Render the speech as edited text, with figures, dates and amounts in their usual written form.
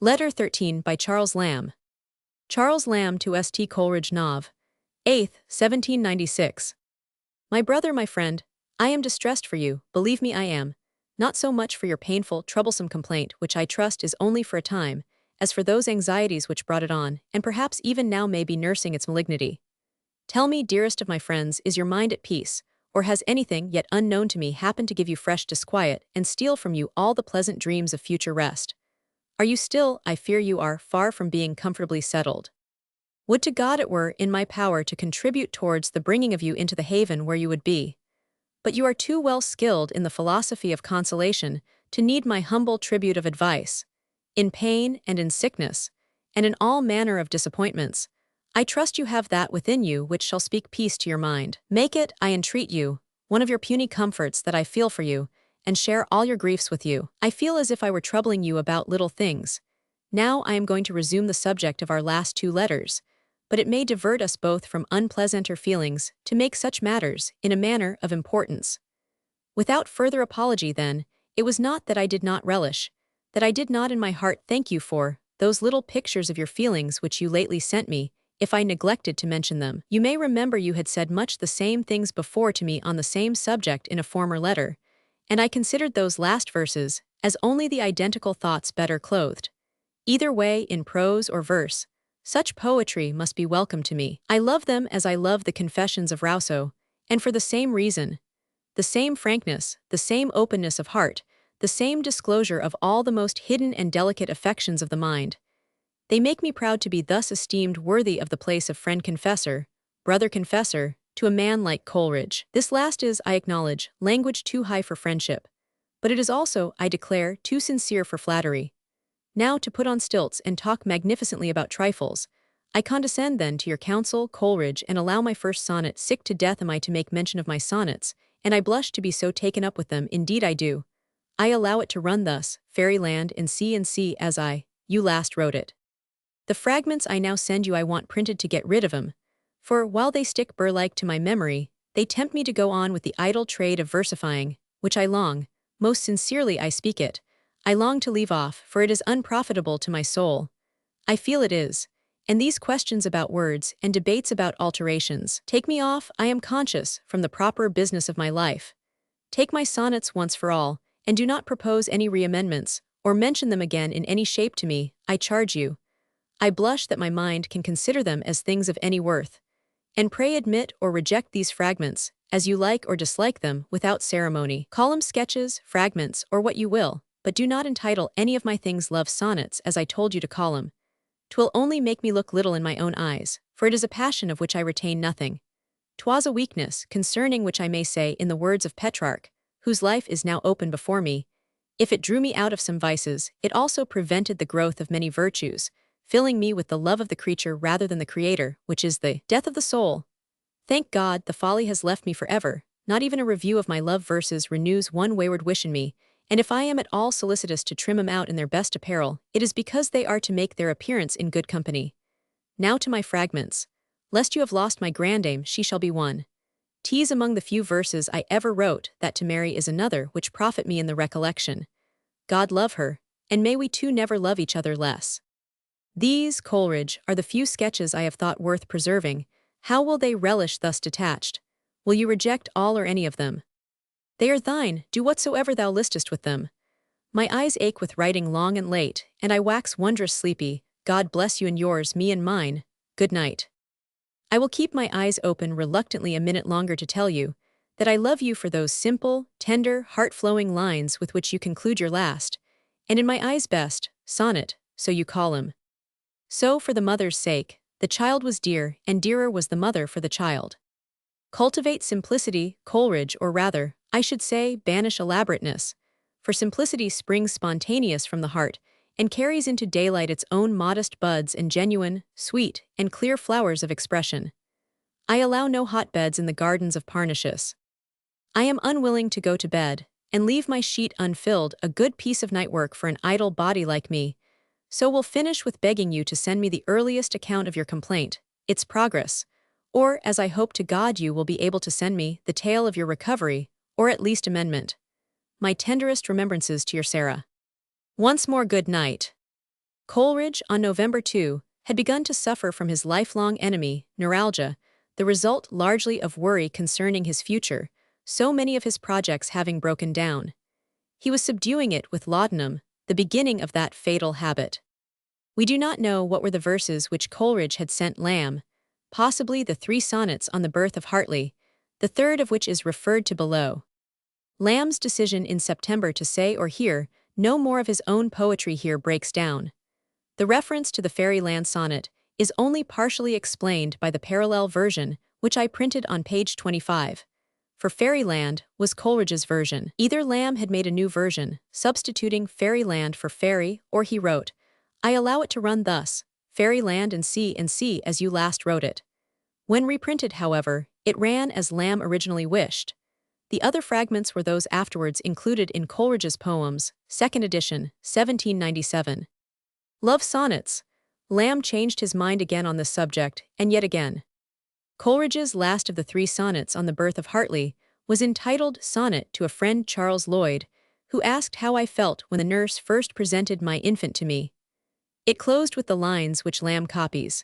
Letter 13 by Charles Lamb. Charles Lamb to St. Coleridge Nov. 8th, 1796. My brother, my friend, I am distressed for you, believe me I am, not so much for your painful, troublesome complaint, which I trust is only for a time, as for those anxieties which brought it on, and perhaps even now may be nursing its malignity. Tell me, dearest of my friends, is your mind at peace, or has anything yet unknown to me happened to give you fresh disquiet and steal from you all the pleasant dreams of future rest? Are you still, I fear you are, far from being comfortably settled? Would to God it were in my power to contribute towards the bringing of you into the haven where you would be. But you are too well skilled in the philosophy of consolation to need my humble tribute of advice. In pain and in sickness, and in all manner of disappointments, I trust you have that within you which shall speak peace to your mind. Make it, I entreat you, one of your puny comforts that I feel for you, and share all your griefs with you. I feel as if I were troubling you about little things. Now I am going to resume the subject of our last two letters, but it may divert us both from unpleasanter feelings to make such matters, in a manner, of importance. Without further apology, then, it was not that I did not relish, that I did not in my heart thank you for, those little pictures of your feelings which you lately sent me, if I neglected to mention them. You may remember you had said much the same things before to me on the same subject in a former letter, and I considered those last verses as only the identical thoughts better clothed. Either way, in prose or verse, such poetry must be welcome to me. I love them as I love the Confessions of Rousseau, and for the same reason. The same frankness, the same openness of heart, the same disclosure of all the most hidden and delicate affections of the mind. They make me proud to be thus esteemed worthy of the place of friend confessor, brother confessor, to a man like Coleridge. This last is, I acknowledge, language too high for friendship, but it is also, I declare, too sincere for flattery. Now to put on stilts and talk magnificently about trifles, I condescend then to your counsel, Coleridge, and allow my first sonnet. Sick to death am I to make mention of my sonnets, and I blush to be so taken up with them, indeed I do. I allow it to run thus, fairyland and sea as you last wrote it. The fragments I now send you I want printed to get rid of 'em, for, while they stick burr-like to my memory, they tempt me to go on with the idle trade of versifying, which I long, most sincerely I speak it, I long to leave off, for it is unprofitable to my soul. I feel it is, and these questions about words and debates about alterations take me off, I am conscious, from the proper business of my life. Take my sonnets once for all, and do not propose any reamendments, or mention them again in any shape to me, I charge you. I blush that my mind can consider them as things of any worth. And pray admit or reject these fragments, as you like or dislike them, without ceremony. Call them sketches, fragments, or what you will, but do not entitle any of my things love sonnets, as I told you to call them. 'Twill only make me look little in my own eyes, for it is a passion of which I retain nothing. 'Twas a weakness, concerning which I may say, in the words of Petrarch, whose life is now open before me, if it drew me out of some vices, it also prevented the growth of many virtues, filling me with the love of the creature rather than the Creator, which is the death of the soul. Thank God, the folly has left me forever. Not even a review of my love verses renews one wayward wish in me, and if I am at all solicitous to trim 'em out in their best apparel, it is because they are to make their appearance in good company. Now to my fragments. Lest you have lost my grand aim, she shall be one. 'Tis among the few verses I ever wrote, that to marry is another, which profit me in the recollection. God love her, and may we two never love each other less. These, Coleridge, are the few sketches I have thought worth preserving. How will they relish thus detached? Will you reject all or any of them? They are thine, do whatsoever thou listest with them. My eyes ache with writing long and late, and I wax wondrous sleepy. God bless you and yours, me and mine. Good night. I will keep my eyes open reluctantly a minute longer to tell you that I love you for those simple, tender, heart-flowing lines with which you conclude your last, and in my eyes best, sonnet, so you call him. So, for the mother's sake, the child was dear, and dearer was the mother for the child. Cultivate simplicity, Coleridge, or rather, I should say, banish elaborateness, for simplicity springs spontaneous from the heart, and carries into daylight its own modest buds and genuine, sweet, and clear flowers of expression. I allow no hotbeds in the gardens of Parnassus. I am unwilling to go to bed, and leave my sheet unfilled, a good piece of night work for an idle body like me, so will finish with begging you to send me the earliest account of your complaint, its progress, or, as I hope to God you will be able to send me, the tale of your recovery, or at least amendment. My tenderest remembrances to your Sarah. Once more good night. Coleridge, on November 2, had begun to suffer from his lifelong enemy, neuralgia, the result largely of worry concerning his future, so many of his projects having broken down. He was subduing it with laudanum, the beginning of that fatal habit. We do not know what were the verses which Coleridge had sent Lamb, possibly the 3 sonnets on the birth of Hartley, the third of which is referred to below. Lamb's decision in September to say or hear no more of his own poetry here breaks down. The reference to the Fairyland sonnet is only partially explained by the parallel version, which I printed on page 25. For Fairyland was Coleridge's version. Either Lamb had made a new version, substituting Fairyland for fairy, or he wrote, "I allow it to run thus, Fairyland and see as you last wrote it." When reprinted, however, it ran as Lamb originally wished. The other fragments were those afterwards included in Coleridge's poems, 2nd edition, 1797. Love sonnets. Lamb changed his mind again on this subject, and yet again. Coleridge's last of the 3 sonnets on the birth of Hartley was entitled Sonnet to a Friend Charles Lloyd, who asked how I felt when the nurse first presented my infant to me. It closed with the lines which Lamb copies.